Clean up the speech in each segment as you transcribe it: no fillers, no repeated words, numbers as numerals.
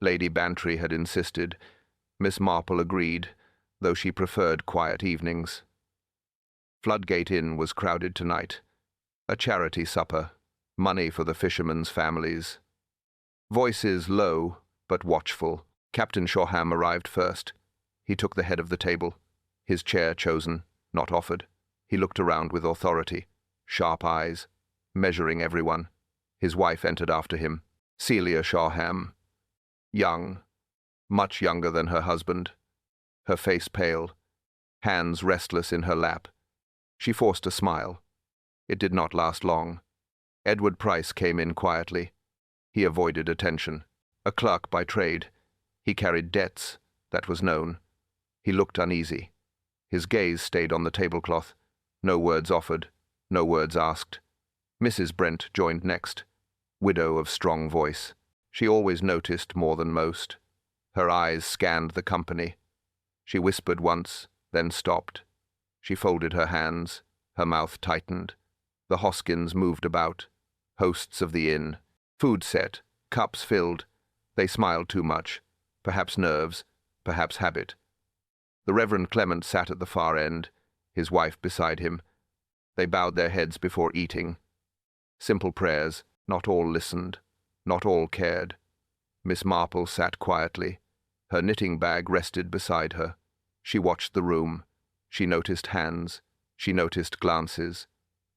Lady Bantry had insisted. Miss Marple agreed, though she preferred quiet evenings. Floodgate Inn was crowded tonight. A charity supper, money for the fishermen's families. Voices low, but watchful. Captain Shoreham arrived first. He took the head of the table, his chair chosen, not offered. He looked around with authority, sharp eyes, measuring everyone. His wife entered after him, Celia Shoreham. Young, much younger than her husband. Her face pale, hands restless in her lap. She forced a smile. It did not last long. Edward Price came in quietly. He avoided attention. A clerk by trade. He carried debts, that was known. He looked uneasy. His gaze stayed on the tablecloth. No words offered, no words asked. Mrs. Brent joined next, widow of strong voice. She always noticed more than most. Her eyes scanned the company. She whispered once, then stopped. She folded her hands. Her mouth tightened. The Hoskins moved about, hosts of the inn. Food set, cups filled. They smiled too much. Perhaps nerves, perhaps habit. The Reverend Clement sat at the far end, his wife beside him. They bowed their heads before eating. Simple prayers. Not all listened. Not all cared. Miss Marple sat quietly. Her knitting bag rested beside her. She watched the room. She noticed hands. She noticed glances.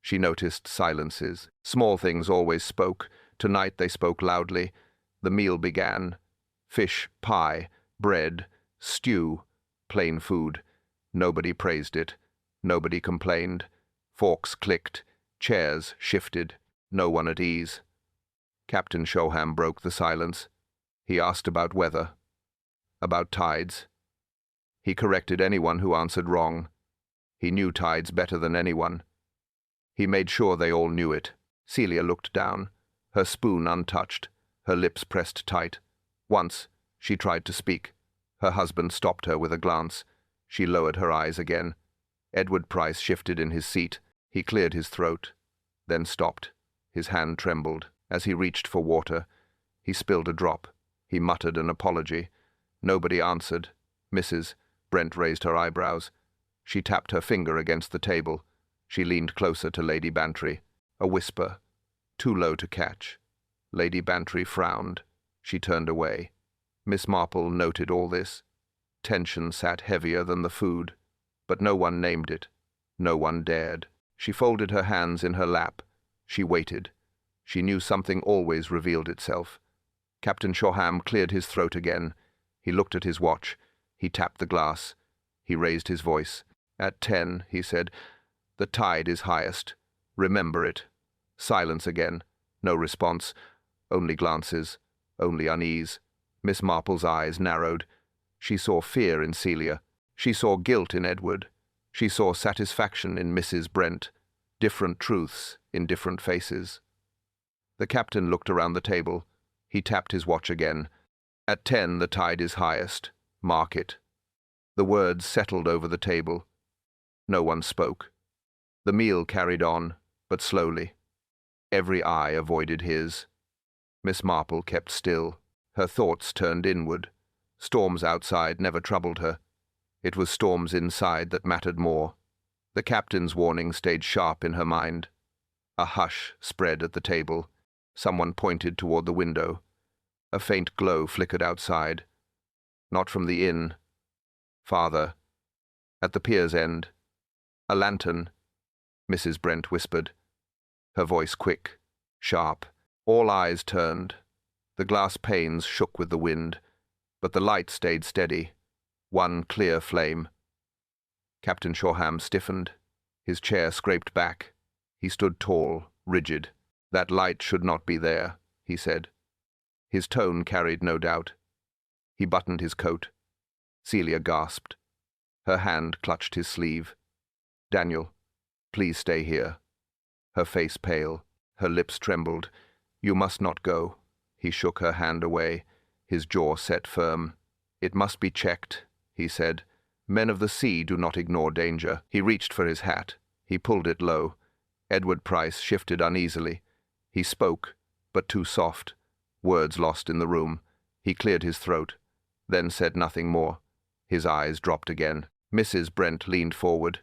She noticed silences. Small things always spoke. Tonight they spoke loudly. The meal began. Fish, pie, bread, stew, plain food. Nobody praised it. Nobody complained. Forks clicked. Chairs shifted. No one at ease. Captain Shoreham broke the silence. He asked about weather. About tides. He corrected anyone who answered wrong. He knew tides better than anyone. He made sure they all knew it. Celia looked down, her spoon untouched, her lips pressed tight. Once, she tried to speak. Her husband stopped her with a glance. She lowered her eyes again. Edward Price shifted in his seat. He cleared his throat, then stopped. His hand trembled. As he reached for water, he spilled a drop. He muttered an apology. Nobody answered. Mrs. Brent raised her eyebrows. She tapped her finger against the table. She leaned closer to Lady Bantry. A whisper, too low to catch. Lady Bantry frowned. She turned away. Miss Marple noted all this. Tension sat heavier than the food, but no one named it. No one dared. She folded her hands in her lap. She waited. She knew something always revealed itself. Captain Shoreham cleared his throat again. He looked at his watch. He tapped the glass. He raised his voice. "At 10, he said, "the tide is highest. Remember it." Silence again. No response. Only glances. Only unease. Miss Marple's eyes narrowed. She saw fear in Celia. She saw guilt in Edward. She saw satisfaction in Mrs. Brent. Different truths in different faces. The captain looked around the table. He tapped his watch again. "At 10, the tide is highest. Mark it." The words settled over the table. No one spoke. The meal carried on, but slowly. Every eye avoided his. Miss Marple kept still. Her thoughts turned inward. Storms outside never troubled her. It was storms inside that mattered more. The captain's warning stayed sharp in her mind. A hush spread at the table. Someone pointed toward the window. A faint glow flickered outside. Not from the inn. Farther. At the pier's end. "A lantern," Mrs. Brent whispered. Her voice quick, sharp. All eyes turned. The glass panes shook with the wind, but the light stayed steady. One clear flame. Captain Shoreham stiffened. His chair scraped back. He stood tall, rigid. "That light should not be there," he said. His tone carried no doubt. He buttoned his coat. Celia gasped. Her hand clutched his sleeve. "Daniel, please stay here." Her face pale. Her lips trembled. "You must not go." He shook her hand away, his jaw set firm. "It must be checked," he said. "Men of the sea do not ignore danger." He reached for his hat. He pulled it low. Edward Price shifted uneasily. He spoke, but too soft. Words lost in the room. He cleared his throat, then said nothing more. His eyes dropped again. Mrs. Brent leaned forward.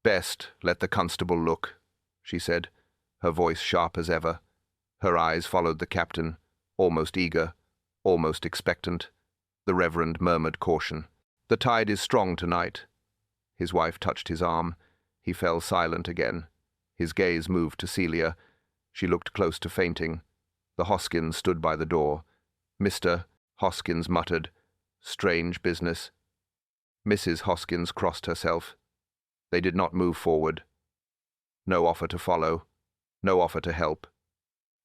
"Best let the constable look," she said, her voice sharp as ever. Her eyes followed the captain, almost eager, almost expectant. The Reverend murmured caution. "The tide is strong tonight." His wife touched his arm. He fell silent again. His gaze moved to Celia. She looked close to fainting. The Hoskins stood by the door. "Mr. Hoskins muttered, "Strange business." Mrs. Hoskins crossed herself. They did not move forward. No offer to follow. No offer to help.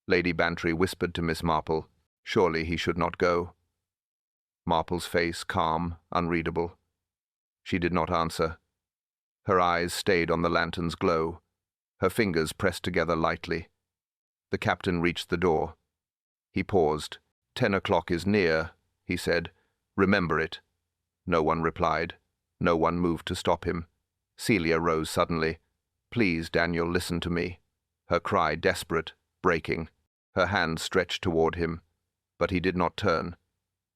Lady Bantry whispered to Miss Marple, surely he should not go. Marple's face calm, unreadable. She did not answer. Her eyes stayed on the lantern's glow. Her fingers pressed together lightly. The captain reached the door. He paused. 10 o'clock is near, he said. "Remember it." No one replied. No one moved to stop him. Celia rose suddenly. "Please, Daniel, listen to me." Her cry desperate, breaking. Her hand stretched toward him, but he did not turn.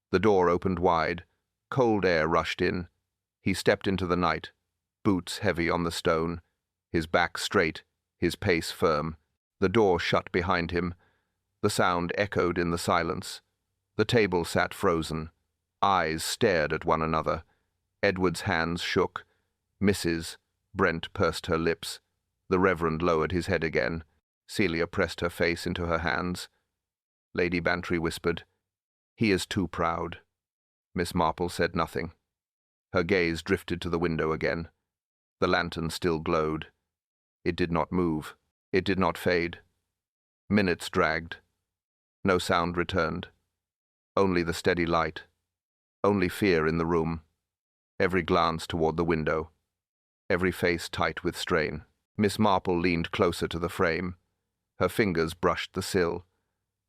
The door opened wide. Cold air rushed in. He stepped into the night, boots heavy on the stone, his back straight, his pace firm. The door shut behind him. The sound echoed in the silence. The table sat frozen. Eyes stared at one another. Edward's hands shook. Mrs. Brent pursed her lips. The Reverend lowered his head again. Celia pressed her face into her hands. Lady Bantry whispered, "He is too proud." Miss Marple said nothing. Her gaze drifted to the window again. The lantern still glowed. It did not move. It did not fade. Minutes dragged. No sound returned. Only the steady light. Only fear in the room. Every glance toward the window. Every face tight with strain. Miss Marple leaned closer to the frame. Her fingers brushed the sill.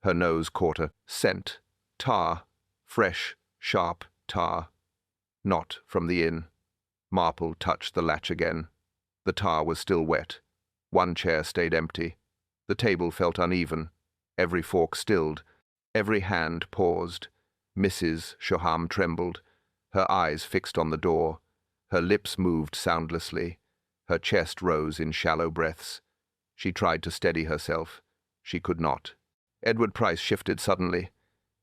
Her nose caught a scent. Tar. Fresh, sharp tar. Not from the inn. Marple touched the latch again. The tar was still wet. One chair stayed empty. The table felt uneven. Every fork stilled. Every hand paused. Mrs. Shoham trembled. Her eyes fixed on the door. Her lips moved soundlessly. Her chest rose in shallow breaths. She tried to steady herself. She could not. Edward Price shifted suddenly.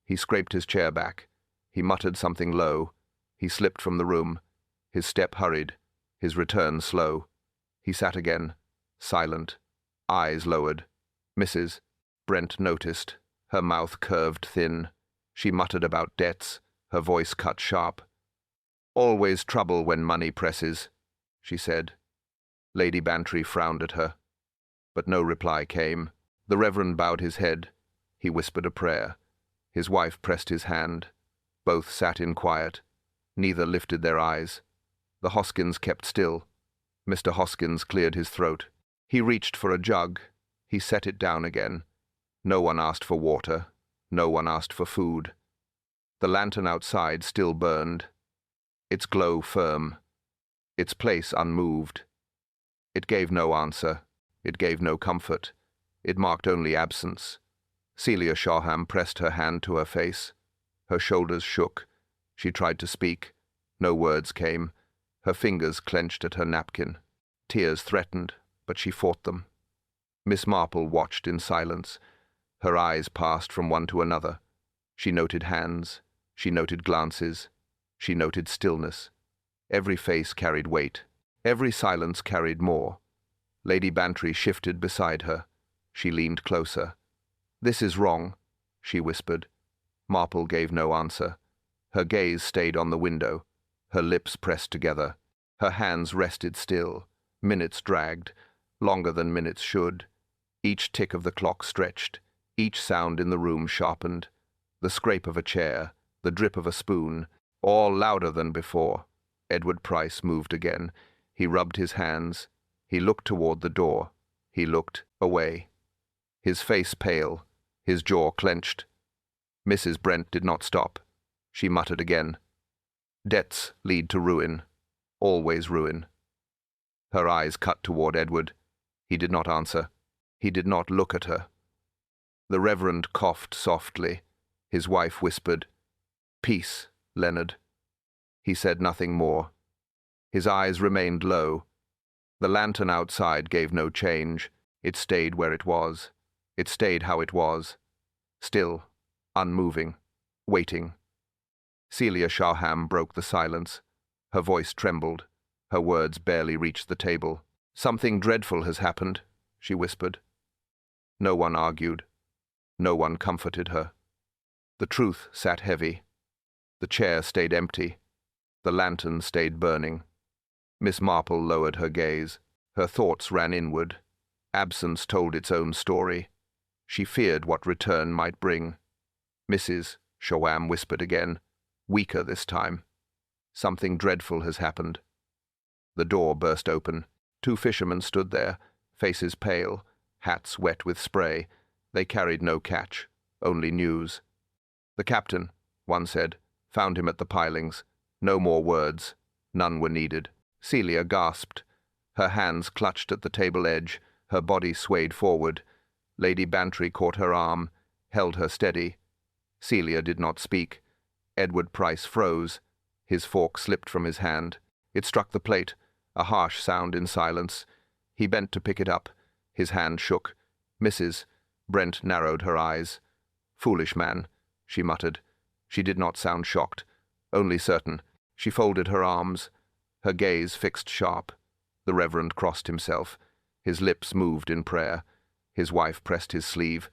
He scraped his chair back. He muttered something low. He slipped from the room. His step hurried. His return slow. He sat again, silent, eyes lowered. Mrs. Brent noticed. Her mouth curved thin. She muttered about debts, her voice cut sharp. "Always trouble when money presses," she said. Lady Bantry frowned at her, but no reply came. The Reverend bowed his head. He whispered a prayer. His wife pressed his hand. Both sat in quiet. Neither lifted their eyes. The Hoskins kept still. Mr. Hoskins cleared his throat. He reached for a jug. He set it down again. No one asked for water. No one asked for food. The lantern outside still burned. Its glow firm. Its place unmoved. It gave no answer. It gave no comfort. It marked only absence. Celia Shoreham pressed her hand to her face. Her shoulders shook. She tried to speak. No words came. Her fingers clenched at her napkin. Tears threatened, but she fought them. Miss Marple watched in silence. Her eyes passed from one to another. She noted hands. She noted glances. She noted stillness. Every face carried weight. Every silence carried more. Lady Bantry shifted beside her. She leaned closer. "This is wrong," she whispered. Marple gave no answer. Her gaze stayed on the window. Her lips pressed together. Her hands rested still. Minutes dragged, longer than minutes should. Each tick of the clock stretched. Each sound in the room sharpened. The scrape of a chair, the drip of a spoon, all louder than before. Edward Price moved again. He rubbed his hands. He looked toward the door. He looked away. His face pale, his jaw clenched. Mrs. Brent did not stop. She muttered again. "Debts lead to ruin. Always ruin." Her eyes cut toward Edward. He did not answer. He did not look at her. The Reverend coughed softly. His wife whispered, Peace, Leonard. He said nothing more. His eyes remained low. The lantern outside gave no change. It stayed where it was. It stayed how it was. Still, unmoving, waiting. Celia Shaham broke the silence. Her voice trembled. Her words barely reached the table. "Something dreadful has happened," she whispered. No one argued. No one comforted her. The truth sat heavy. The chair stayed empty. The lantern stayed burning. Miss Marple lowered her gaze. Her thoughts ran inward. Absence told its own story. She feared what return might bring. "Mrs. Shawam whispered again, weaker this time. "Something dreadful has happened." The door burst open. 2 fishermen stood there, faces pale, hats wet with spray. They carried no catch, only news. "The captain," one said, "found him at the Pilings. No more words. None were needed." Celia gasped. Her hands clutched at the table edge. Her body swayed forward. Lady Bantry caught her arm, held her steady. Celia did not speak. Edward Price froze. His fork slipped from his hand. It struck the plate, a harsh sound in silence. He bent to pick it up. His hand shook. "Mrs." Brent narrowed her eyes. "Foolish man," she muttered. She did not sound shocked, only certain. She folded her arms. Her gaze fixed sharp. The Reverend crossed himself. His lips moved in prayer. His wife pressed his sleeve.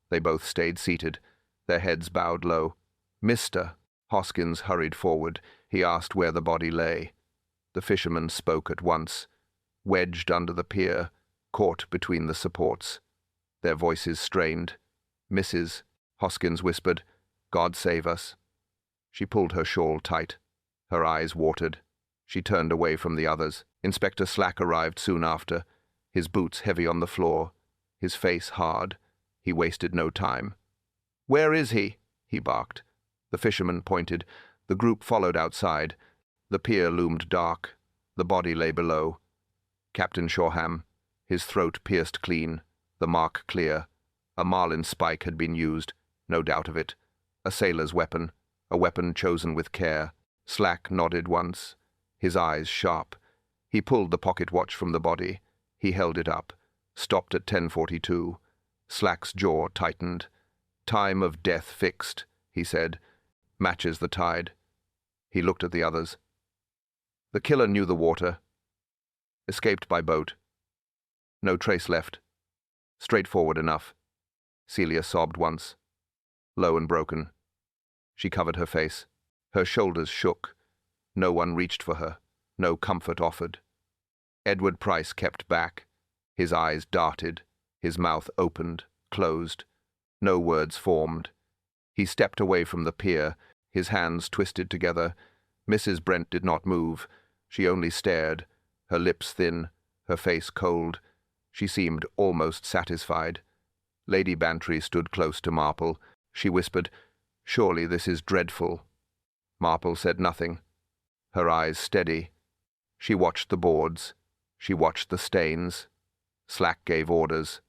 They both stayed seated, their heads bowed low. "Mr." Hoskins hurried forward. He asked where the body lay. The fisherman spoke at once, wedged under the pier, caught between the supports. Their voices strained. "Mrs." Hoskins whispered, "God save us." She pulled her shawl tight. Her eyes watered. She turned away from the others. Inspector Slack arrived soon after, his boots heavy on the floor, his face hard. He wasted no time. "Where is he?" he barked. The fisherman pointed. The group followed outside. The pier loomed dark. The body lay below. Captain Shoreham, his throat pierced clean, the mark clear. A marlin spike had been used, no doubt of it. A sailor's weapon, a weapon chosen with care. Slack nodded once, his eyes sharp. He pulled the pocket watch from the body. He held it up, stopped at 10:42. Slack's jaw tightened. "Time of death fixed," he said. "Matches the tide." He looked at the others. "The killer knew the water. Escaped by boat. No trace left. Straightforward enough." Celia sobbed once, low and broken. She covered her face. Her shoulders shook. No one reached for her. No comfort offered. Edward Price kept back. His eyes darted. His mouth opened, closed. No words formed. He stepped away from the pier, his hands twisted together. Mrs. Brent did not move. She only stared, her lips thin, her face cold. She seemed almost satisfied. Lady Bantry stood close to Marple. She whispered, "Surely this is dreadful." Marple said nothing, her eyes steady. She watched the boards. She watched the stains. Slack gave orders.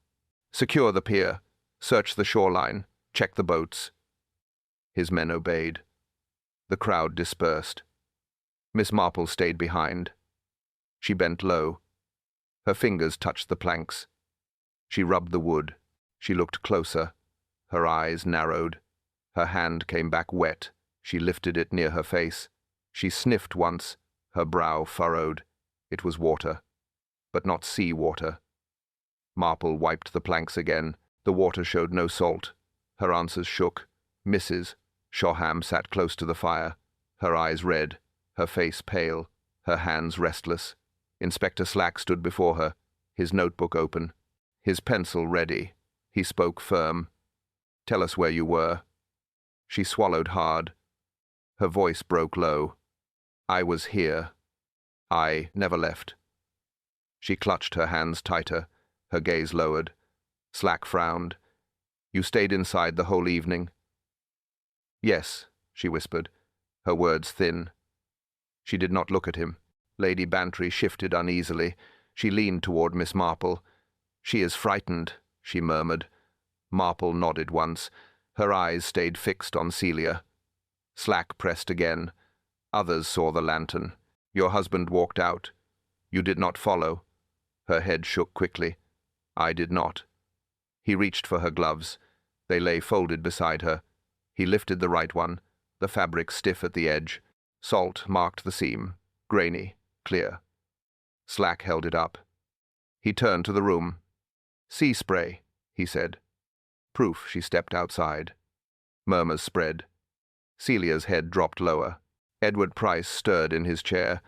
"Secure the pier. Search the shoreline. Check the boats." His men obeyed. The crowd dispersed. Miss Marple stayed behind. She bent low. Her fingers touched the planks. She rubbed the wood. She looked closer. Her eyes narrowed. Her hand came back wet. She lifted it near her face. She sniffed once, her brow furrowed. It was water, but not sea water. Marple wiped the planks again. The water showed no salt. Her answers shook. Mrs. Shoreham sat close to the fire, her eyes red, her face pale, her hands restless. Inspector Slack stood before her, his notebook open, his pencil ready. He spoke firm. "Tell us where you were." She swallowed hard. Her voice broke low. "I was here. I never left." She clutched her hands tighter, her gaze lowered. Slack frowned. "You stayed inside the whole evening?" "Yes," she whispered, her words thin. She did not look at him. Lady Bantry shifted uneasily. She leaned toward Miss Marple. "She is frightened," she murmured. Marple nodded once. Her eyes stayed fixed on Celia. Slack pressed again. Others saw the lantern. Your husband walked out. You did not follow. Her head shook quickly. I did not. He reached for her gloves. They lay folded beside her. He lifted the right one, the fabric stiff at the edge. Salt marked the seam, grainy, clear. Slack held it up. He turned to the room. Sea spray, he said. Proof she stepped outside. Murmurs spread. Celia's head dropped lower. Edward Price stirred in his chair,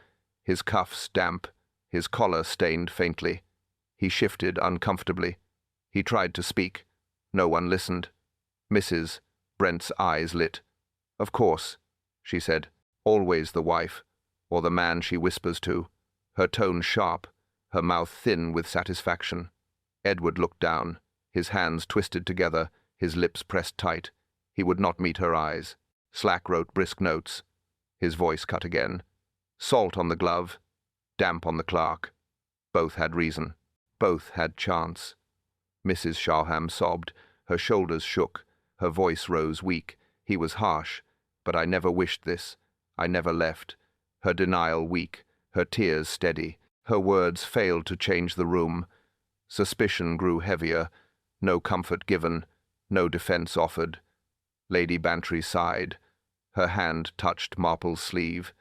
his cuffs damp, his collar stained faintly. He shifted uncomfortably. He tried to speak. No one listened. Mrs. Brent's eyes lit. Of course, she said. Always the wife, or the man she whispers to. Her tone sharp, her mouth thin with satisfaction. Edward looked down, his hands twisted together, his lips pressed tight. He would not meet her eyes. Slack wrote brisk notes. His voice cut again. Salt on the glove, damp on the clerk. Both had reason. Both had chance. Mrs. Shaham sobbed. Her shoulders shook. Her voice rose weak. He was harsh. But I never wished this. I never left. Her denial weak. Her tears steady. Her words failed to change the room. Suspicion grew heavier. No comfort given. No defense offered. Lady Bantry sighed. Her hand touched Marple's sleeve.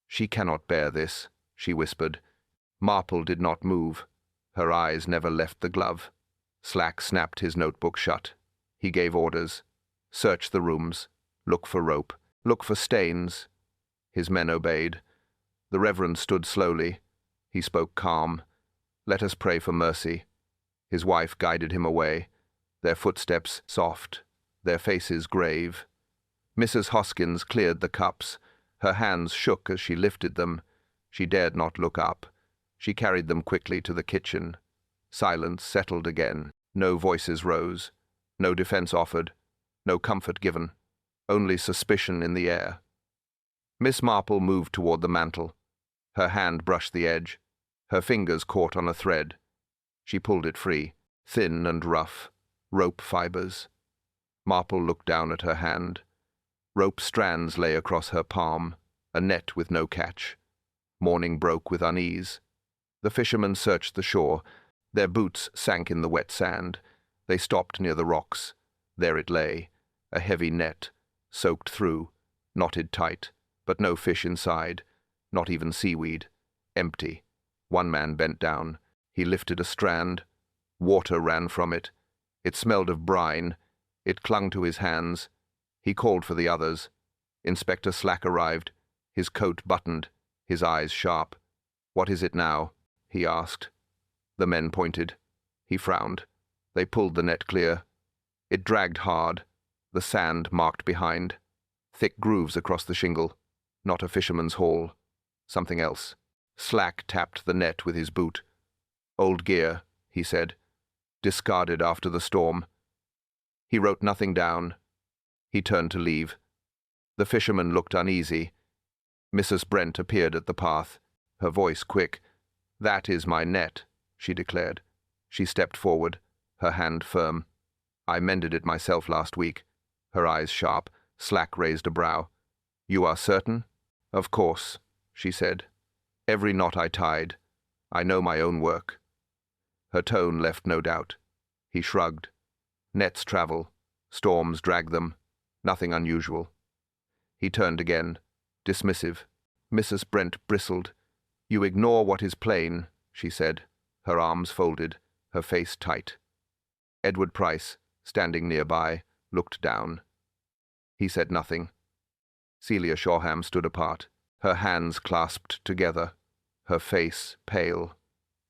She cannot bear this, she whispered. Marple did not move. Her eyes never left the glove. Slack snapped his notebook shut. He gave orders. Search the rooms. Look for rope. Look for stains. His men obeyed. The Reverend stood slowly. He spoke calm. Let us pray for mercy. His wife guided him away. Their footsteps soft. Their faces grave. Mrs. Hoskins cleared the cups. Her hands shook as she lifted them. She dared not look up. She carried them quickly to the kitchen. Silence settled again. No voices rose. No defense offered. No comfort given. Only suspicion in the air. Miss Marple moved toward the mantel. Her hand brushed the edge. Her fingers caught on a thread. She pulled it free, thin and rough. Rope fibers. Marple looked down at her hand. Rope strands lay across her palm, a net with no catch. Morning broke with unease. The fishermen searched the shore. Their boots sank in the wet sand. They stopped near the rocks. There it lay, a heavy net, soaked through, knotted tight, but no fish inside, not even seaweed. Empty. One man bent down. He lifted a strand. Water ran from it. It smelled of brine. It clung to his hands. He called for the others. Inspector Slack arrived, his coat buttoned, his eyes sharp. What is it now? He asked. The men pointed. He frowned. They pulled the net clear. It dragged hard, the sand marked behind. Thick grooves across the shingle. Not a fisherman's haul. Something else. Slack tapped the net with his boot. Old gear, he said. Discarded after the storm. He wrote nothing down. He turned to leave. The fisherman looked uneasy. Mrs. Brent appeared at the path, her voice quick. That is my net, she declared. She stepped forward, her hand firm. I mended it myself last week. Her eyes sharp. Slack raised a brow. You are certain? Of course, she said. Every knot I tied. I know my own work. Her tone left no doubt. He shrugged. Nets travel. Storms drag them. Nothing unusual. He turned again, dismissive. Mrs. Brent bristled. You ignore what is plain, she said, her arms folded, her face tight. Edward Price, standing nearby, looked down. He said nothing. Celia Shoreham stood apart, her hands clasped together, her face pale.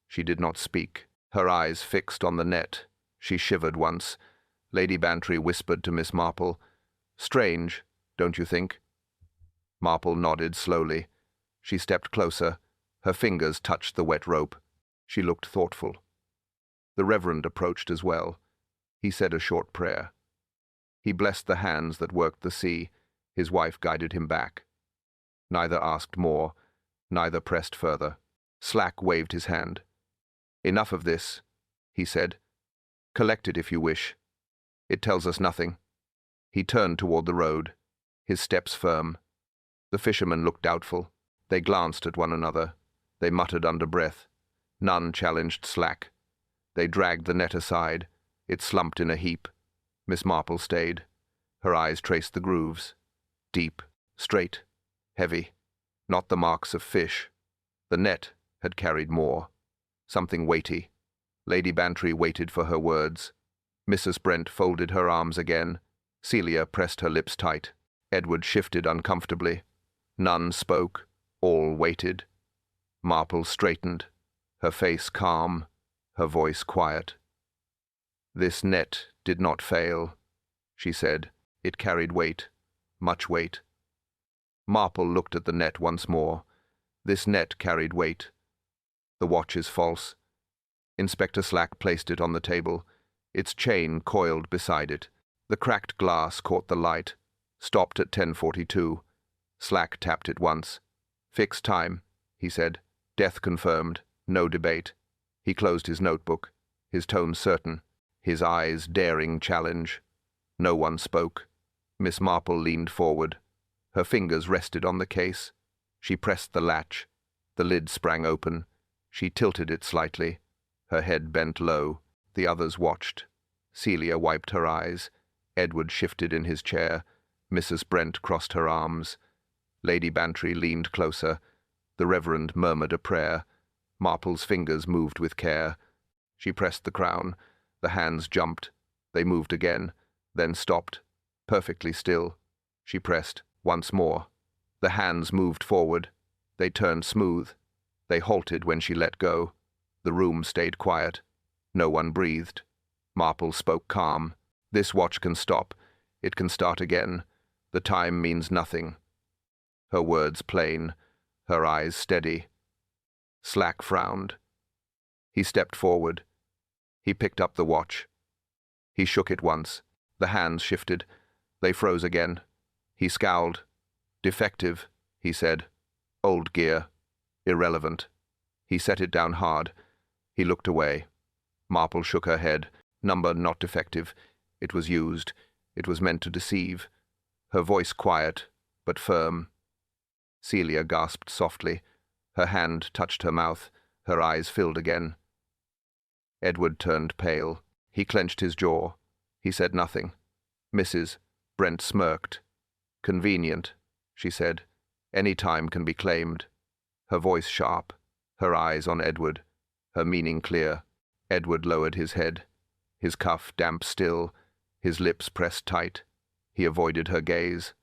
She did not speak, her eyes fixed on the net. She shivered once. Lady Bantry whispered to Miss Marple, Strange, don't you think? Marple nodded slowly. She stepped closer. Her fingers touched the wet rope. She looked thoughtful. The Reverend approached as well. He said a short prayer. He blessed the hands that worked the sea. His wife guided him back. Neither asked more, neither pressed further. Slack waved his hand. Enough of this, he said. Collect it if you wish. It tells us nothing. He turned toward the road. his steps firm. The fisherman looked doubtful. They glanced at one another. They muttered under breath. None challenged slack. They dragged the net aside. It slumped in a heap. Miss Marple stayed. Her eyes traced the grooves. Deep, straight, heavy. Not the marks of fish. The net had carried more. Something weighty. Lady Bantry waited for her words. Mrs. Brent folded her arms again. Celia pressed her lips tight. Edward shifted uncomfortably. None spoke. All waited. Marple straightened, her face calm, her voice quiet. "This net did not fail," she said. "It carried weight, much weight." Marple looked at the net once more. This net carried weight. The watch is false. Inspector Slack placed it on the table. Its chain coiled beside it. The cracked glass caught the light. Stopped at 10:42. Slack tapped it once. "Fixed time," he said. "Death confirmed. No debate." He closed his notebook, his tone certain, his eyes daring challenge. No one spoke. Miss Marple leaned forward. Her fingers rested on the case. She pressed the latch. The lid sprang open. She tilted it slightly. Her head bent low. The others watched. Celia wiped her eyes. Edward shifted in his chair. Mrs. Brent crossed her arms. Lady Bantry leaned closer. The Reverend murmured a prayer. Marple's fingers moved with care. She pressed the crown. The hands jumped. They moved again, then stopped, perfectly still. She pressed once more. The hands moved forward. They turned smooth. They halted when she let go. The room stayed quiet. No one breathed. Marple spoke calm. "This watch can stop. It can start again. The time means nothing." Her words plain, her eyes steady. Slack frowned. He stepped forward. He picked up the watch. He shook it once. The hands shifted. They froze again. He scowled. "Defective," he said. "Old gear. Irrelevant." He set it down hard. He looked away. Marple shook her head. "Number not defective. It was used. It was meant to deceive." Her voice quiet, but firm. Celia gasped softly. Her hand touched her mouth. Her eyes filled again. Edward turned pale. He clenched his jaw. He said nothing. Mrs. Brent smirked. "Convenient," she said. "Any time can be claimed." Her voice sharp. Her eyes on Edward. Her meaning clear. Edward lowered his head. His cuff damp still. His lips pressed tight. He avoided her gaze.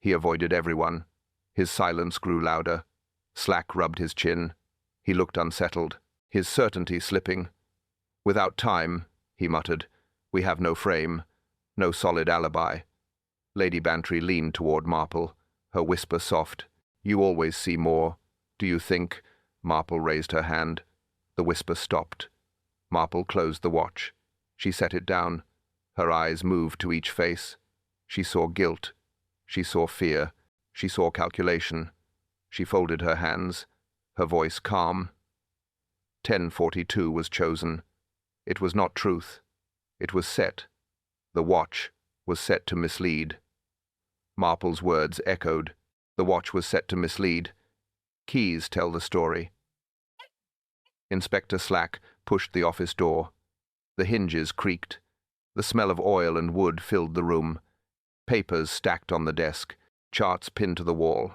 He avoided everyone. His silence grew louder. Slack rubbed his chin. He looked unsettled, his certainty slipping. "Without time," he muttered. "We have no frame, no solid alibi." Lady Bantry leaned toward Marple, her whisper soft. "You always see more. Do you think—" Marple raised her hand. The whisper stopped. Marple closed the watch. She set it down. Her eyes moved to each face. She saw guilt. She saw fear. She saw calculation. She folded her hands, her voice calm. 10:42 was chosen. It was not truth. It was set. The watch was set to mislead. Marple's words echoed. The watch was set to mislead. Keys tell the story. Inspector Slack pushed the office door. The hinges creaked. The smell of oil and wood filled the room. Papers stacked on the desk. Charts pinned to the wall.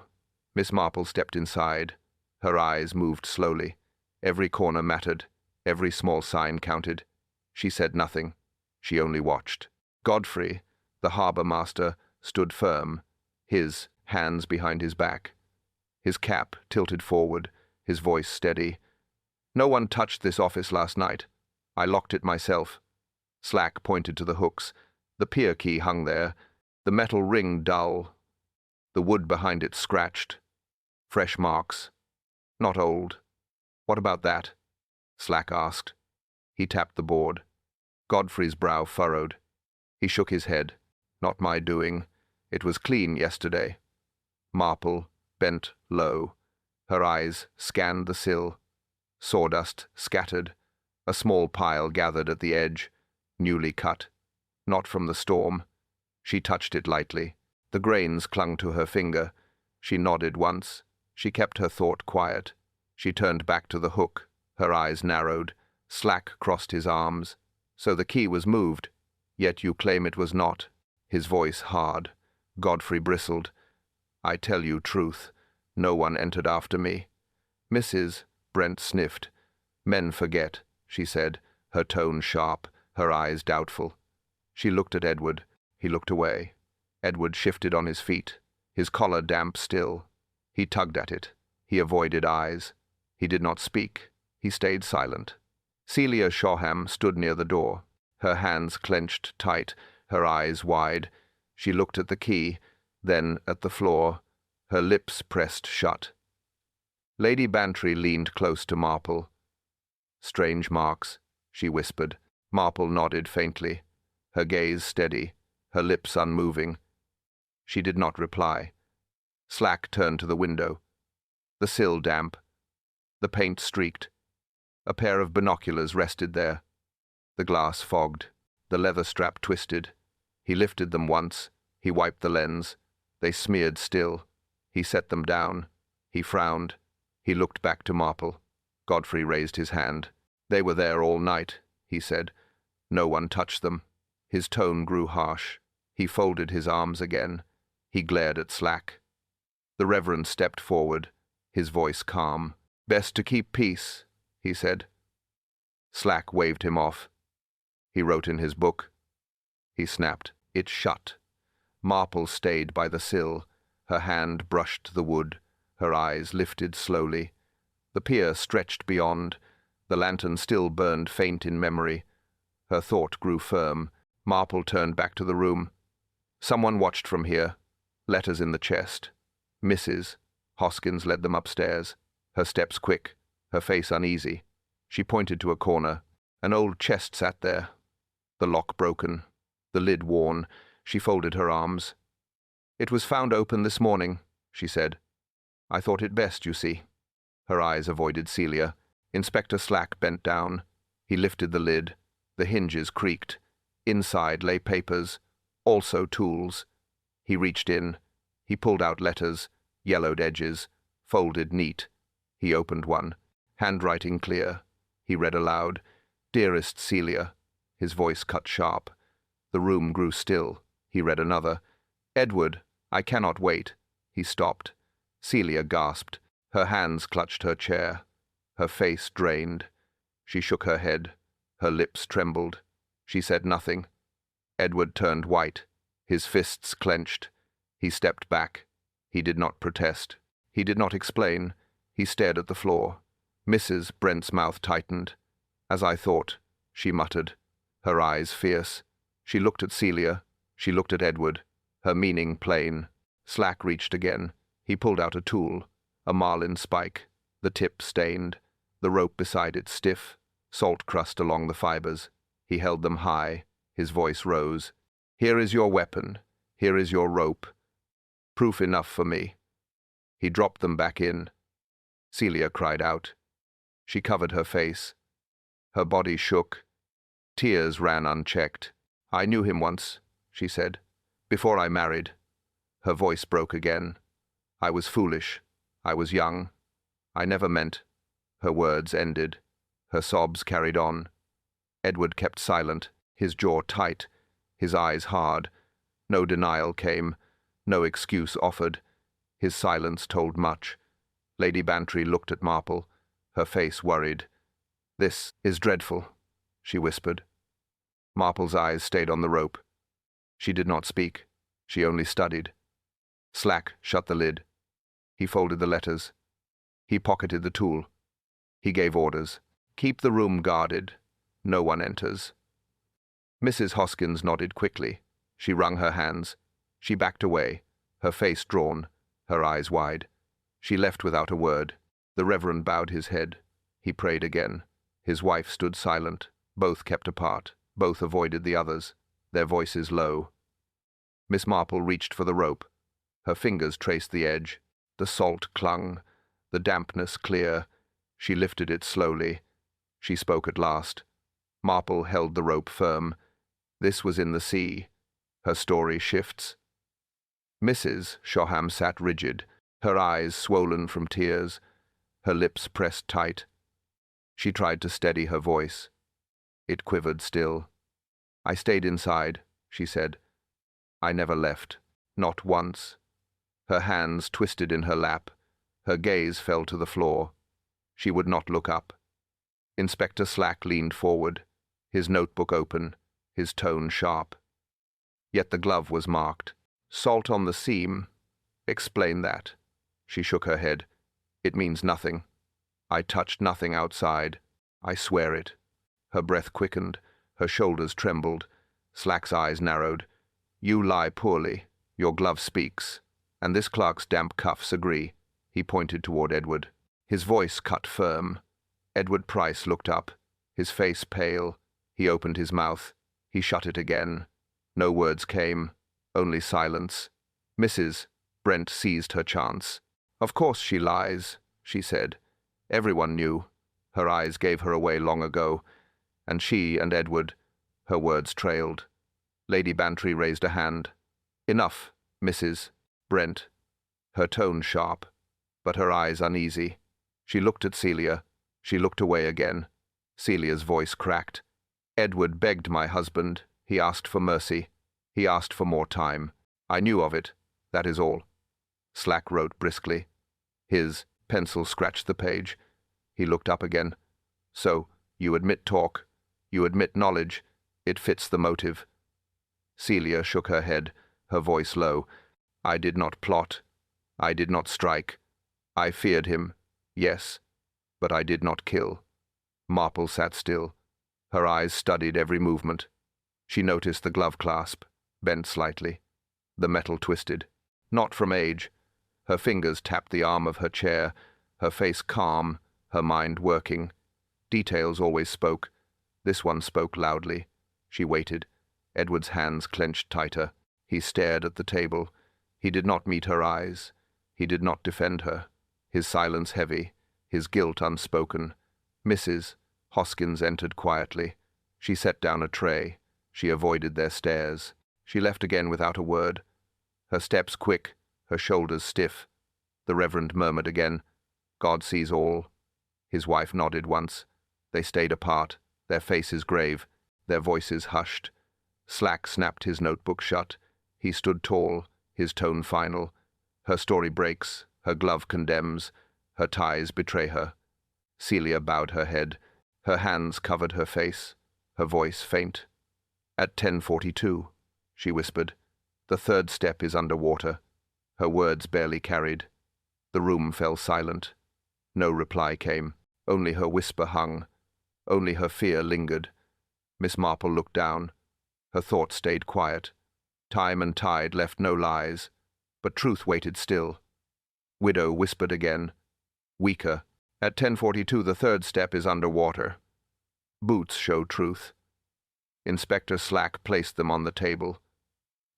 Miss Marple stepped inside. Her eyes moved slowly. Every corner mattered. Every small sign counted. She said nothing. She only watched. Godfrey, the Harbour Master, stood firm, his hands behind his back. His cap tilted forward, his voice steady. "No one touched this office last night. I locked it myself." Slack pointed to the hooks. The pier key hung there, the metal ring dull. The wood behind it scratched. Fresh marks. Not old. "What about that?" Slack asked. He tapped the board. Godfrey's brow furrowed. He shook his head. "Not my doing. It was clean yesterday." Marple bent low. Her eyes scanned the sill. Sawdust scattered. A small pile gathered at the edge, newly cut. Not from the storm. She touched it lightly. The grains clung to her finger. She nodded once. She kept her thought quiet. She turned back to the hook. Her eyes narrowed. Slack crossed his arms. So the key was moved. Yet you claim it was not. His voice hard. Godfrey bristled. I tell you truth. No one entered after me. Mrs. Brent sniffed. Men forget, she said, her tone sharp, her eyes doubtful. She looked at Edward. He looked away. Edward shifted on his feet, his collar damp still. He tugged at it. He avoided eyes. He did not speak. He stayed silent. Celia Shoreham stood near the door, her hands clenched tight, her eyes wide. She looked at the key, then at the floor, her lips pressed shut. Lady Bantry leaned close to Marple. Strange marks, she whispered. Marple nodded faintly, her gaze steady, her lips unmoving. She did not reply. Slack turned to the window. The sill damp. The paint streaked. A pair of binoculars rested there. The glass fogged. The leather strap twisted. He lifted them once. He wiped the lens. They smeared still. He set them down. He frowned. He looked back to Marple. Godfrey raised his hand. They were there all night, he said. No one touched them. His tone grew harsh. He folded his arms again. He glared at Slack. The Reverend stepped forward, his voice calm. Best to keep peace, he said. Slack waved him off. He wrote in his book. He snapped. It shut. Marple stayed by the sill. Her hand brushed the wood. Her eyes lifted slowly. The pier stretched beyond. The lantern still burned faint in memory. Her thought grew firm. Marple turned back to the room. Someone watched from here. Letters in the chest. Mrs. Hoskins led them upstairs. Her steps quick, her face uneasy. She pointed to a corner. An old chest sat there. The lock broken. The lid worn. She folded her arms. It was found open this morning, she said. I thought it best, you see. Her eyes avoided Celia. Inspector Slack bent down. He lifted the lid. The hinges creaked. Inside lay papers, also tools. He reached in. He pulled out letters, yellowed edges, folded neat. He opened one, handwriting clear. He read aloud, Dearest Celia. His voice cut sharp. The room grew still. He read another. Edward, I cannot wait. He stopped. Celia gasped. Her hands clutched her chair. Her face drained. She shook her head. Her lips trembled. She said nothing. Edward turned white. His fists clenched. He stepped back. He did not protest. He did not explain. He stared at the floor. Mrs. Brent's mouth tightened. As I thought, she muttered, her eyes fierce. She looked at Celia. She looked at Edward, her meaning plain. Slack reached again. He pulled out a tool, a marlin spike, the tip stained, the rope beside it stiff, salt crust along the fibers. He held them high. His voice rose. Here is your weapon. Here is your rope. Proof enough for me. He dropped them back in. Celia cried out. She covered her face. Her body shook. Tears ran unchecked. I knew him once, she said, before I married. Her voice broke again. I was foolish. I was young. I never meant. Her words ended. Her sobs carried on. Edward kept silent, his jaw tight, his eyes hard. No denial came, no excuse offered. His silence told much. Lady Bantry looked at Marple, her face worried. This is dreadful, she whispered. Marple's eyes stayed on the rope. She did not speak. She only studied. Slack shut the lid. He folded the letters. He pocketed the tool. He gave orders. Keep the room guarded. No one enters. Mrs. Hoskins nodded quickly. She wrung her hands. She backed away, her face drawn, her eyes wide. She left without a word. The Reverend bowed his head. He prayed again. His wife stood silent. Both kept apart. Both avoided the others, their voices low. Miss Marple reached for the rope. Her fingers traced the edge. The salt clung, the dampness clear. She lifted it slowly. She spoke at last. Marple held the rope firm. This was in the sea. Her story shifts. Mrs. Shoham sat rigid, her eyes swollen from tears, her lips pressed tight. She tried to steady her voice. It quivered still. "I stayed inside," she said. "I never left. Not once." Her hands twisted in her lap. Her gaze fell to the floor. She would not look up. Inspector Slack leaned forward, his notebook open, his tone sharp. Yet the glove was marked. "Salt on the seam." "Explain that." She shook her head. "It means nothing. I touched nothing outside. I swear it." Her breath quickened. Her shoulders trembled. Slack's eyes narrowed. "You lie poorly. Your glove speaks. And this clerk's damp cuffs agree." He pointed toward Edward. His voice cut firm. Edward Price looked up, his face pale. He opened his mouth. He shut it again. No words came, only silence. Mrs. Brent seized her chance. "Of course she lies," she said. Everyone knew. Her eyes gave her away long ago. And she and Edward, her words trailed. Lady Bantry raised a hand. "Enough, Mrs. Brent." Her tone sharp, but her eyes uneasy. She looked at Celia. She looked away again. Celia's voice cracked. "Edward begged my husband. He asked for mercy. He asked for more time. I knew of it. That is all." Slack wrote briskly. His pencil scratched the page. He looked up again. "So, you admit talk. You admit knowledge. It fits the motive." Celia shook her head, her voice low. "I did not plot. I did not strike. I feared him, yes, but I did not kill." Marple sat still. Her eyes studied every movement. She noticed the glove clasp, bent slightly. The metal twisted. Not from age. Her fingers tapped the arm of her chair, her face calm, her mind working. Details always spoke. This one spoke loudly. She waited. Edward's hands clenched tighter. He stared at the table. He did not meet her eyes. He did not defend her. His silence heavy, his guilt unspoken. Mrs. Hoskins entered quietly. She set down a tray. She avoided their stares. She left again without a word. Her steps quick, her shoulders stiff. The Reverend murmured again, "God sees all." His wife nodded once. They stayed apart, their faces grave, their voices hushed. Slack snapped his notebook shut. He stood tall, his tone final. Her story breaks, her glove condemns, her ties betray her. Celia bowed her head. Her hands covered her face, her voice faint. "At 10:42, she whispered. "The third step is under water." Her words barely carried. The room fell silent. No reply came. Only her whisper hung. Only her fear lingered. Miss Marple looked down. Her thoughts stayed quiet. Time and tide left no lies, but truth waited still. Widow whispered again, weaker. "At 10:42 the third step is under water." Boots showed truth. Inspector Slack placed them on the table.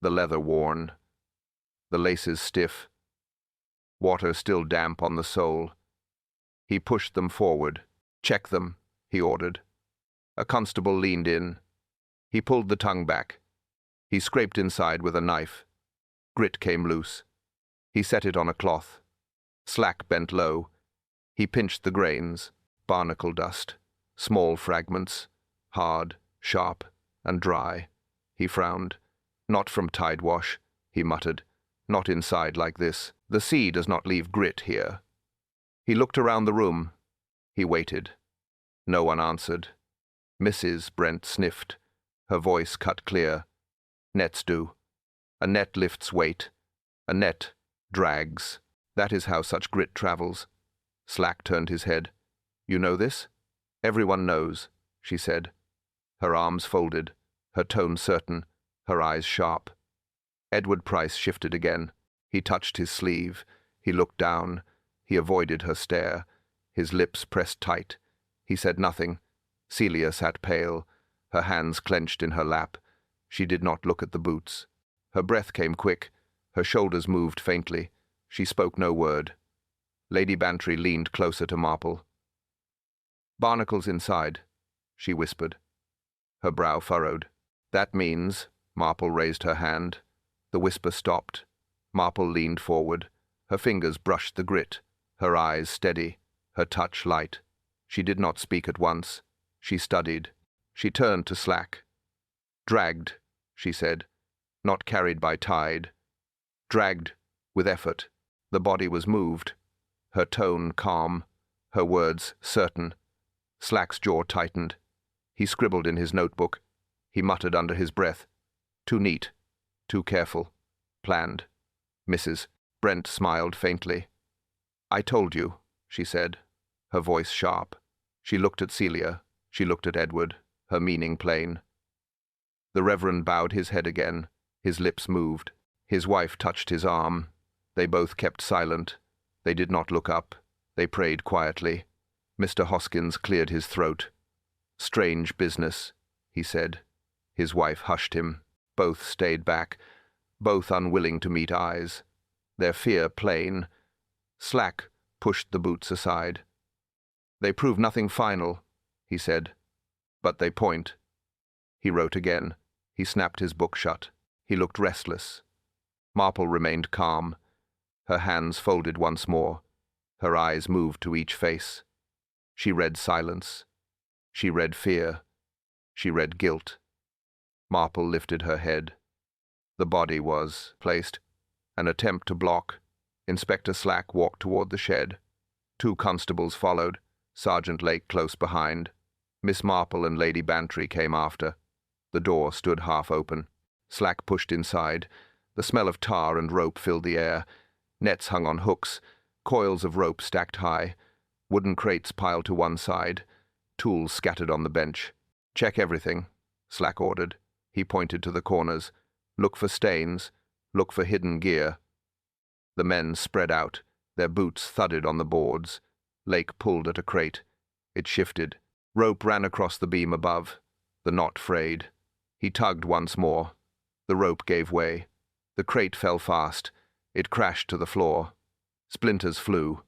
The leather worn. The laces stiff. Water still damp on the sole. He pushed them forward. "Check them," he ordered. A constable leaned in. He pulled the tongue back. He scraped inside with a knife. Grit came loose. He set it on a cloth. Slack bent low. He pinched the grains, barnacle dust, small fragments, hard, sharp, and dry. He frowned. "Not from tide wash," he muttered. "Not inside like this. The sea does not leave grit here." He looked around the room. He waited. No one answered. Mrs. Brent sniffed. Her voice cut clear. "Nets do. A net lifts weight. A net drags. That is how such grit travels." Slack turned his head. "You know this?" "Everyone knows," she said. Her arms folded, her tone certain, her eyes sharp. Edward Price shifted again. He touched his sleeve. He looked down. He avoided her stare. His lips pressed tight. He said nothing. Celia sat pale, her hands clenched in her lap. She did not look at the boots. Her breath came quick. Her shoulders moved faintly. She spoke no word. Lady Bantry leaned closer to Marple. "Barnacles inside," she whispered. Her brow furrowed. "That means—" Marple raised her hand. The whisper stopped. Marple leaned forward. Her fingers brushed the grit, her eyes steady, her touch light. She did not speak at once. She studied. She turned to Slack. "Dragged," she said, "not carried by tide. Dragged with effort." The body was moved, her tone calm, her words certain. Slack's jaw tightened. He scribbled in his notebook. He muttered under his breath, "Too neat, too careful, planned. Mrs." Brent smiled faintly. "I told you," she said, her voice sharp. She looked at Celia. She looked at Edward, her meaning plain. The Reverend bowed his head again. His lips moved. His wife touched his arm. They both kept silent. They did not look up. They prayed quietly. Mr. Hoskins cleared his throat. "Strange business," he said. His wife hushed him. Both stayed back, both unwilling to meet eyes. Their fear plain. Slack pushed the boots aside. "They prove nothing final," he said, "but they point." He wrote again. He snapped his book shut. He looked restless. Marple remained calm. Her hands folded once more. Her eyes moved to each face. She read silence. She read fear. She read guilt. Marple lifted her head. The body was placed. An attempt to block. Inspector Slack walked toward the shed. 2 constables followed, Sergeant Lake close behind. Miss Marple and Lady Bantry came after. The door stood half open. Slack pushed inside. The smell of tar and rope filled the air. Nets hung on hooks, coils of rope stacked high, wooden crates piled to one side, tools scattered on the bench. "Check everything," Slack ordered. He pointed to the corners. "Look for stains. Look for hidden gear." The men spread out. Their boots thudded on the boards. Lake pulled at a crate. It shifted. Rope ran across the beam above. The knot frayed. He tugged once more. The rope gave way. The crate fell fast. It crashed to the floor. Splinters flew.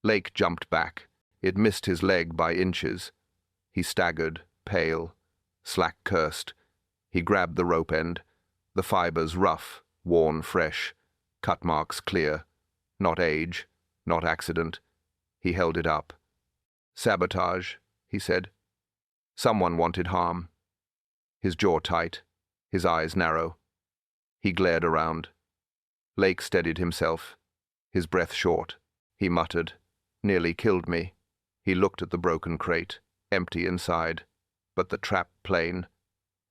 Lake jumped back. It missed his leg by inches. He staggered, pale. Slack cursed. He grabbed the rope end. The fibers rough, worn fresh. Cut marks clear. Not age, not accident. He held it up. "Sabotage," he said. Someone wanted harm. His jaw tight, his eyes narrow. He glared around. Lake steadied himself, his breath short. He muttered, "Nearly killed me." He looked at the broken crate, empty inside, but the trap plain.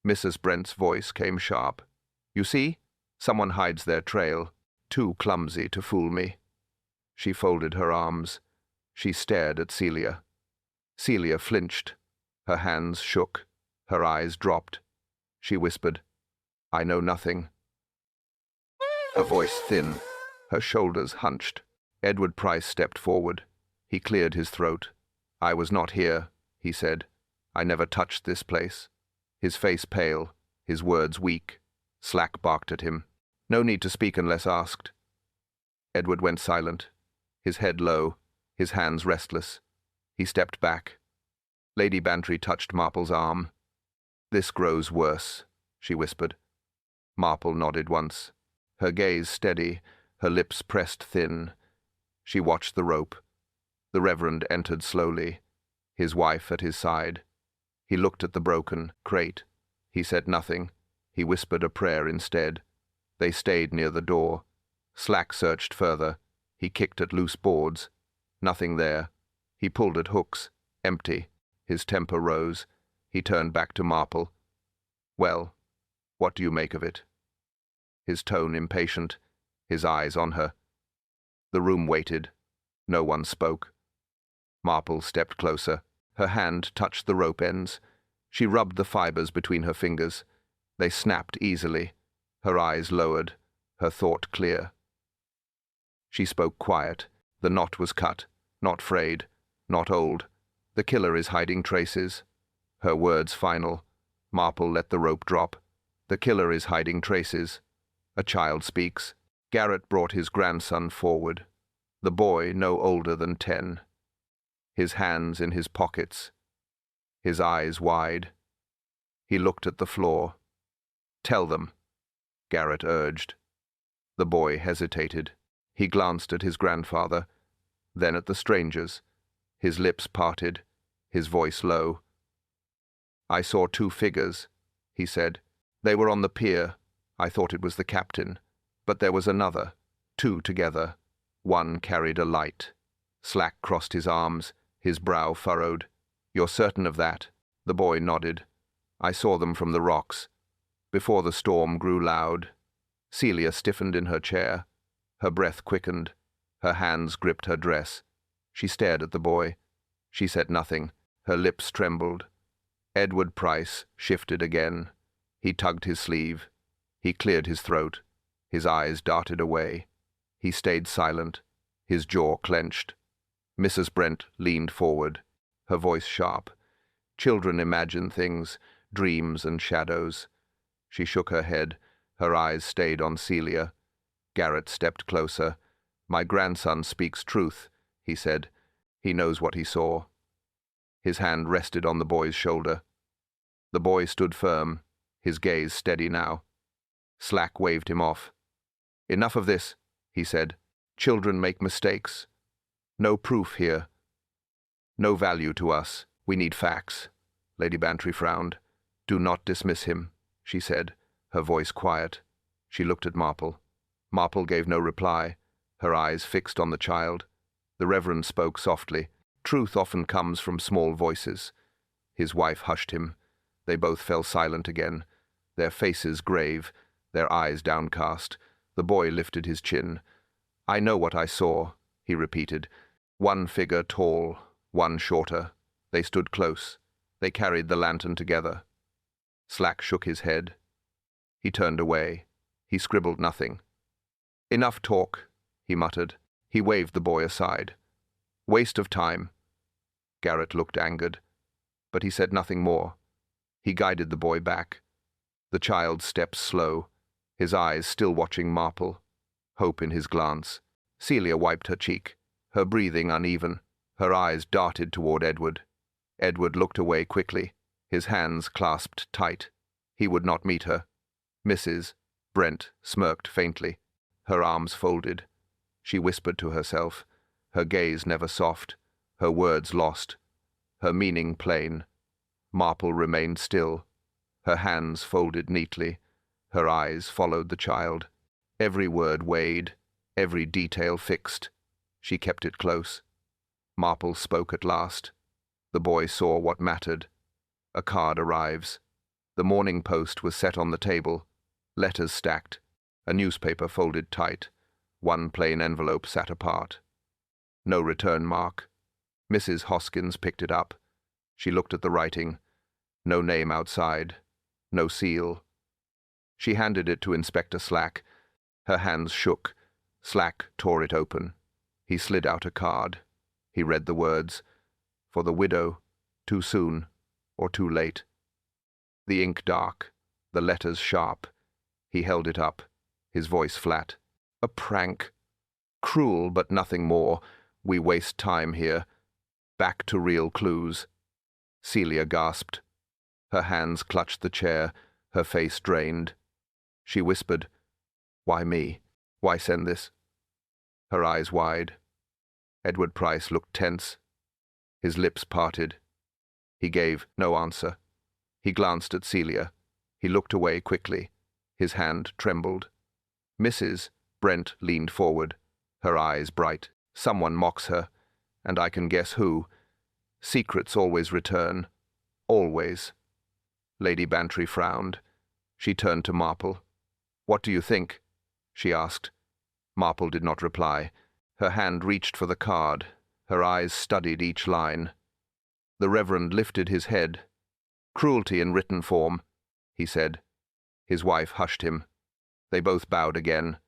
Mrs. Brent's voice came sharp. "You see? Someone hides their trail. Too clumsy to fool me." She folded her arms. She stared at Celia. Celia flinched. Her hands shook. Her eyes dropped. She whispered, "I know nothing." Her voice thin. Her shoulders hunched. Edward Price stepped forward. He cleared his throat. "I was not here," he said. "I never touched this place." His face pale, his words weak. Slack barked at him. "No need to speak unless asked." Edward went silent, his head low, his hands restless. He stepped back. Lady Bantry touched Marple's arm. "This grows worse," she whispered. Marple nodded once. Her gaze steady, her lips pressed thin. She watched the rope. The Reverend entered slowly, his wife at his side. He looked at the broken crate. He said nothing. He whispered a prayer instead. They stayed near the door. Slack searched further. He kicked at loose boards. Nothing there. He pulled at hooks. Empty. His temper rose. He turned back to Marple. "Well, what do you make of it?" His tone impatient, his eyes on her. The room waited. No one spoke. Marple stepped closer. Her hand touched the rope ends. She rubbed the fibers between her fingers. They snapped easily. Her eyes lowered, her thought clear. She spoke quiet. The knot was cut, not frayed, not old. "The killer is hiding traces." Her words final. Marple let the rope drop. "The killer is hiding traces." A child speaks. Garrett brought his grandson forward. The boy no older than 10. His hands in his pockets. His eyes wide. He looked at the floor. "Tell them," Garrett urged. The boy hesitated. He glanced at his grandfather, then at the strangers. His lips parted, his voice low. "I saw 2 figures," he said. "They were on the pier. I thought it was the captain. But there was another, 2 together. One carried a light." Slack crossed his arms, his brow furrowed. "You're certain of that?" The boy nodded. "I saw them from the rocks, before the storm grew loud." Celia stiffened in her chair. Her breath quickened. Her hands gripped her dress. She stared at the boy. She said nothing. Her lips trembled. Edward Price shifted again. He tugged his sleeve. He cleared his throat. His eyes darted away. He stayed silent, his jaw clenched. Mrs. Brent leaned forward, her voice sharp. Children imagine things, dreams and shadows. She shook her head. Her eyes stayed on Celia. Garrett stepped closer. "My grandson speaks truth," he said. "He knows what he saw." His hand rested on the boy's shoulder. The boy stood firm, his gaze steady now. Slack waved him off. "Enough of this," he said. "Children make mistakes. No proof here. No value to us. We need facts." Lady Bantry frowned. "Do not dismiss him," she said, her voice quiet. She looked at Marple. Marple gave no reply, her eyes fixed on the child. The Reverend spoke softly. "Truth often comes from small voices." His wife hushed him. They both fell silent again, their faces grave, their eyes downcast. The boy lifted his chin. "I know what I saw," he repeated. "One figure tall, one shorter. They stood close. They carried the lantern together." Slack shook his head. He turned away. He scribbled nothing. "Enough talk," he muttered. He waved the boy aside. "Waste of time." Garrett looked angered, but he said nothing more. He guided the boy back. The child's steps slow, his eyes still watching Marple, hope in his glance. Celia wiped her cheek, her breathing uneven. Her eyes darted toward Edward. Edward looked away quickly, his hands clasped tight. He would not meet her. Mrs. Brent smirked faintly, her arms folded. She whispered to herself, her gaze never soft, her words lost, her meaning plain. Marple remained still, her hands folded neatly. Her eyes followed the child. Every word weighed, every detail fixed. She kept it close. Marple spoke at last. The boy saw what mattered. A card arrives. The Morning Post was set on the table, letters stacked, a newspaper folded tight. One plain envelope sat apart. No return mark. Mrs. Hoskins picked it up. She looked at the writing. No name outside. No seal. She handed it to Inspector Slack. Her hands shook. Slack tore it open. He slid out a card. He read the words, "For the widow, too soon, or too late." The ink dark, the letters sharp. He held it up, his voice flat. "A prank. Cruel, but nothing more. We waste time here. Back to real clues." Celia gasped. Her hands clutched the chair, her face drained. She whispered, "Why me? Why send this?" Her eyes wide. Edward Price looked tense. His lips parted. He gave no answer. He glanced at Celia. He looked away quickly. His hand trembled. Mrs. Brent leaned forward, her eyes bright. "Someone mocks her, and I can guess who. Secrets always return. Always." Lady Bantry frowned. She turned to Marple. "What do you think?" she asked. Marple did not reply. Her hand reached for the card. Her eyes studied each line. The Reverend lifted his head. "Cruelty in written form," he said. His wife hushed him. They both bowed again.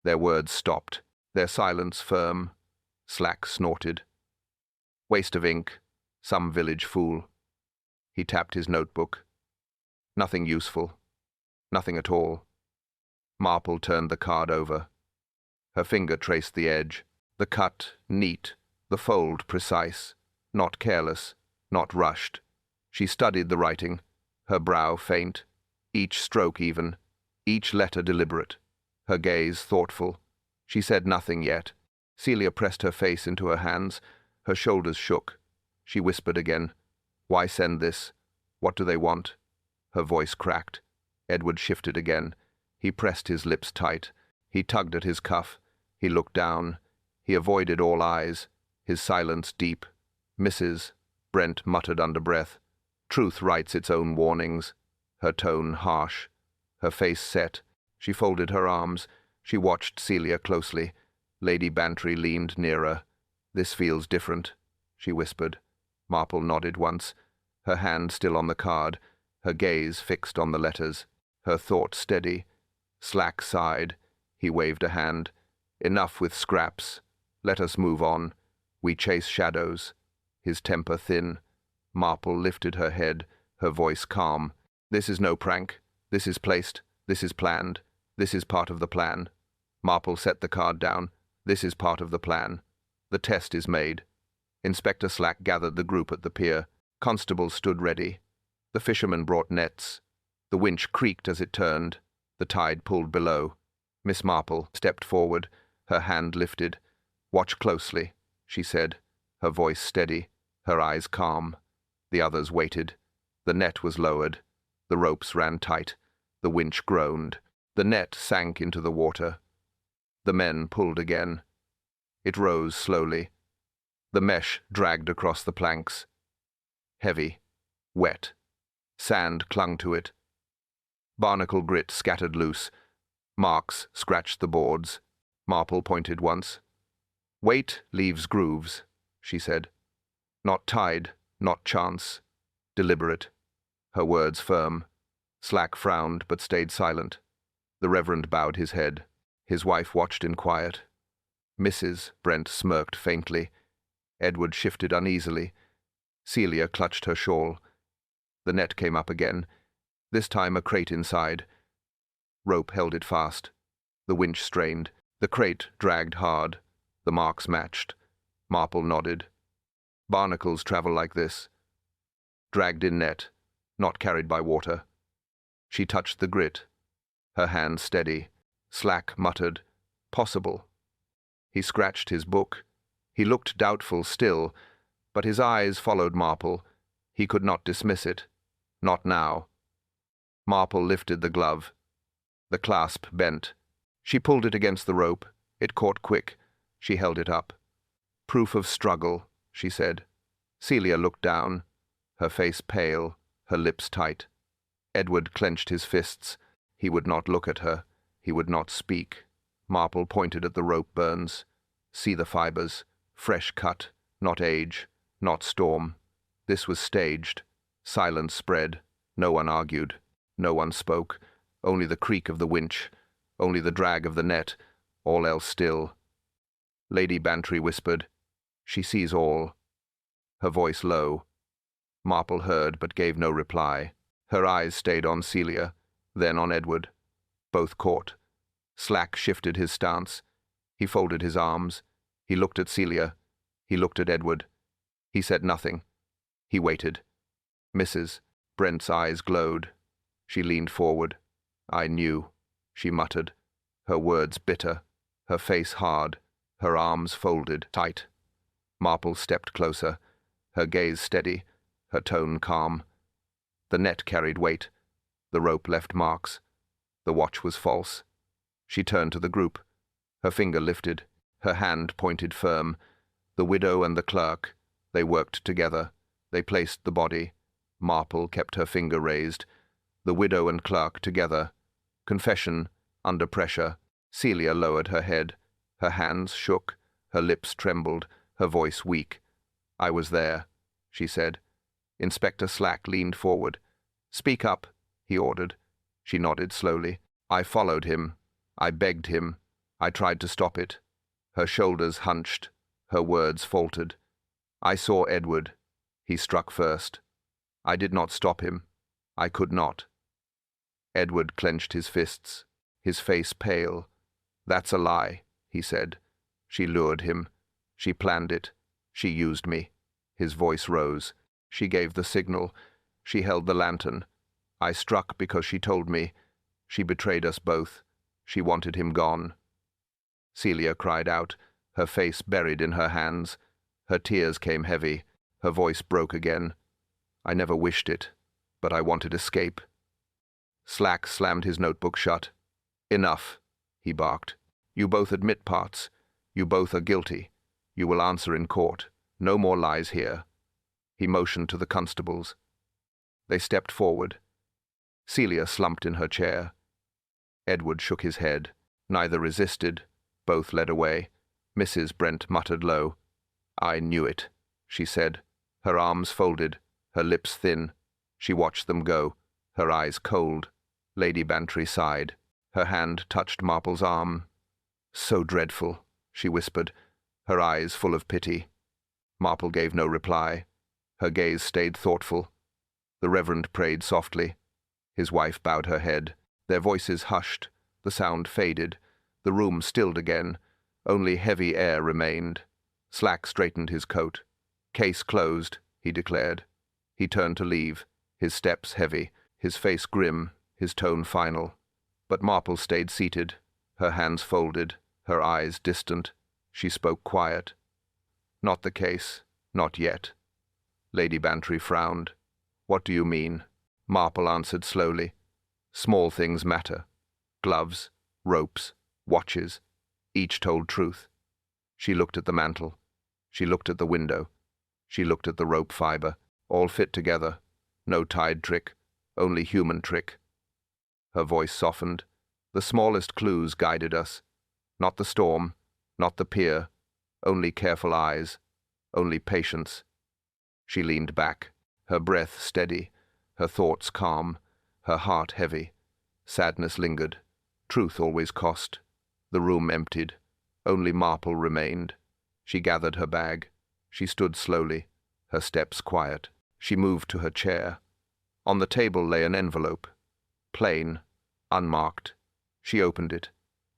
Their words stopped, their silence firm. Slack snorted. "Waste of ink. Some village fool." He tapped his notebook. Nothing useful. Nothing at all. Marple turned the card over. Her finger traced the edge. The cut neat, the fold precise. Not careless, not rushed. She studied the writing, her brow faint, each stroke even, each letter deliberate. her gaze thoughtful. She said nothing yet. Celia pressed her face into her hands. Her shoulders shook. She whispered again. "Why send this? What do they want?" Her voice cracked. Edward shifted again. He pressed his lips tight. He tugged at his cuff. He looked down. He avoided all eyes. His silence deep. "Mrs." Brent muttered under breath. "Truth writes its own warnings." Her tone harsh. Her face set. She folded her arms. She watched Celia closely. Lady Bantry leaned nearer. "This feels different," she whispered. Marple nodded once, her hand still on the card, her gaze fixed on the letters, her thought steady. Slack sighed. He waved a hand. "Enough with scraps. Let us move on. We chase shadows." His temper thin. Marple lifted her head, her voice calm. "This is no prank. This is placed. This is planned. This is part of the plan." Marple set the card down. "This is part of the plan. The test is made." Inspector Slack gathered the group at the pier. Constables stood ready. The fisherman brought nets. The winch creaked as it turned. The tide pulled below. Miss Marple stepped forward, her hand lifted. "Watch closely," she said, her voice steady, her eyes calm. The others waited. The net was lowered. The ropes ran tight. The winch groaned. The net sank into the water. The men pulled again. It rose slowly. The mesh dragged across the planks. Heavy, wet. Sand clung to it. Barnacle grit scattered loose. Marks scratched the boards. Marple pointed once. "Weight leaves grooves," she said. "Not tide, not chance. Deliberate." Her words firm. Slack frowned but stayed silent. The Reverend bowed his head. His wife watched in quiet. "Mrs." Brent smirked faintly. Edward shifted uneasily. Celia clutched her shawl. The net came up again. This time a crate inside. Rope held it fast. The winch strained. The crate dragged hard. The marks matched. Marple nodded. "Barnacles travel like this. Dragged in net, not carried by water." She touched the grit. Her hand steady. Slack muttered, "Possible." He scratched his book. He looked doubtful still, but his eyes followed Marple. He could not dismiss it. Not now. Marple lifted the glove. The clasp bent. She pulled it against the rope. It caught quick. She held it up. "Proof of struggle," she said. Celia looked down, her face pale, her lips tight. Edward clenched his fists. He would not look at her. He would not speak. Marple pointed at the rope burns. "See the fibers. Fresh cut. Not age. Not storm." This was staged. Silence spread. No one argued. No one spoke. Only the creak of the winch. Only the drag of the net. All else still. Lady Bantry whispered, "She sees all." Her voice low. Marple heard but gave no reply. Her eyes stayed on Celia, then on Edward. Both caught. Slack shifted his stance. He folded his arms. He looked at Celia. He looked at Edward. He said nothing. He waited. "Mrs." Brent's eyes glowed. She leaned forward. "I knew," she muttered, her words bitter, her face hard, her arms folded tight. Marple stepped closer, her gaze steady, her tone calm. The net carried weight. The rope left marks. The watch was false. She turned to the group. Her finger lifted. Her hand pointed firm. The widow and the clerk. They worked together. They placed the body. Marple kept her finger raised. The widow and clerk together. Confession, under pressure. Celia lowered her head. Her hands shook. Her lips trembled. Her voice weak. "I was there," she said. Inspector Slack leaned forward. "Speak up," he ordered. She nodded slowly. "I followed him. I begged him. I tried to stop it." Her shoulders hunched. Her words faltered. "I saw Edward. He struck first. I did not stop him. I could not." Edward clenched his fists, his face pale. "That's a lie," he said. "She lured him. She planned it. She used me." His voice rose. "She gave the signal. She held the lantern. I struck because she told me. She betrayed us both. She wanted him gone. Celia cried out, her face buried in her hands. Her tears came heavy. Her voice broke again. I never wished it, but I wanted escape. Slack slammed his notebook shut. Enough, he barked. You both admit parts. You both are guilty. You will answer in court. No more lies here. He motioned to the constables. They stepped forward. Celia slumped in her chair. Edward shook his head. Neither resisted. Both led away. Mrs. Brent muttered low. I knew it, she said. Her arms folded, her lips thin. She watched them go, her eyes cold. Lady Bantry sighed. Her hand touched Marple's arm. So dreadful, she whispered, her eyes full of pity. Marple gave no reply. Her gaze stayed thoughtful. The Reverend prayed softly. His wife bowed her head. Their voices hushed. The sound faded. The room stilled again. Only heavy air remained. Slack straightened his coat. Case closed, he declared. He turned to leave, his steps heavy, his face grim, his tone final. But Marple stayed seated, her hands folded, her eyes distant. She spoke quiet. Not the case, not yet. Lady Bantry frowned. What do you mean? Marple answered slowly. Small things matter. Gloves, ropes, watches. Each told truth. She looked at the mantel. She looked at the window. She looked at the rope fibre. All fit together. No tide trick, only human trick. Her voice softened. The smallest clues guided us. Not the storm, not the pier, only careful eyes, only patience. She leaned back, her breath steady, her thoughts calm, her heart heavy. Sadness lingered. Truth always cost. The room emptied. Only Marple remained. She gathered her bag. She stood slowly, her steps quiet. She moved to her chair. On the table lay an envelope. Plain, unmarked. She opened it.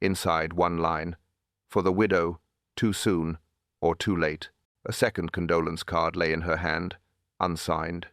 Inside one line. For the widow, too soon, or too late. A second condolence card lay in her hand, unsigned.